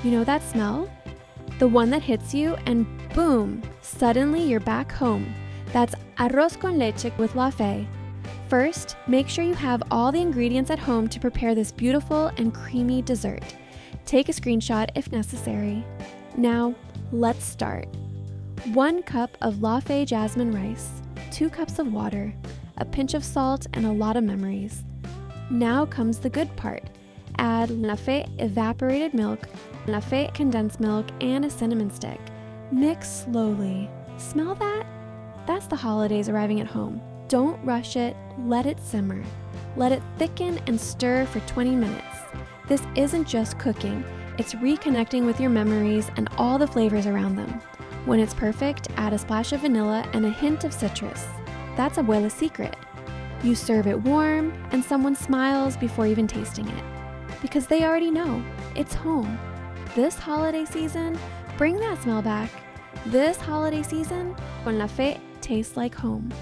You know that smell? The one that hits you and boom, suddenly you're back home. That's arroz con leche with La Fe. First, make sure you have all the ingredients at home to prepare this beautiful and creamy dessert. Take a screenshot if necessary. Now, let's start. 1 cup of La Fe jasmine rice, 2 cups of water, a pinch of salt, and a lot of memories. Now comes the good part. Add La Fe Evaporated Milk, La Fe Condensed Milk, and a cinnamon stick. Mix slowly. Smell that? That's the holidays arriving at home. Don't rush it, let it simmer. Let it thicken and stir for 20 minutes. This isn't just cooking, it's reconnecting with your memories and all the flavors around them. When it's perfect, add a splash of vanilla and a hint of citrus. That's Abuela's secret. You serve it warm, and someone smiles before even tasting it. Because they already know, it's home. This holiday season, bring that smell back. This holiday season, con La Fe tastes like home.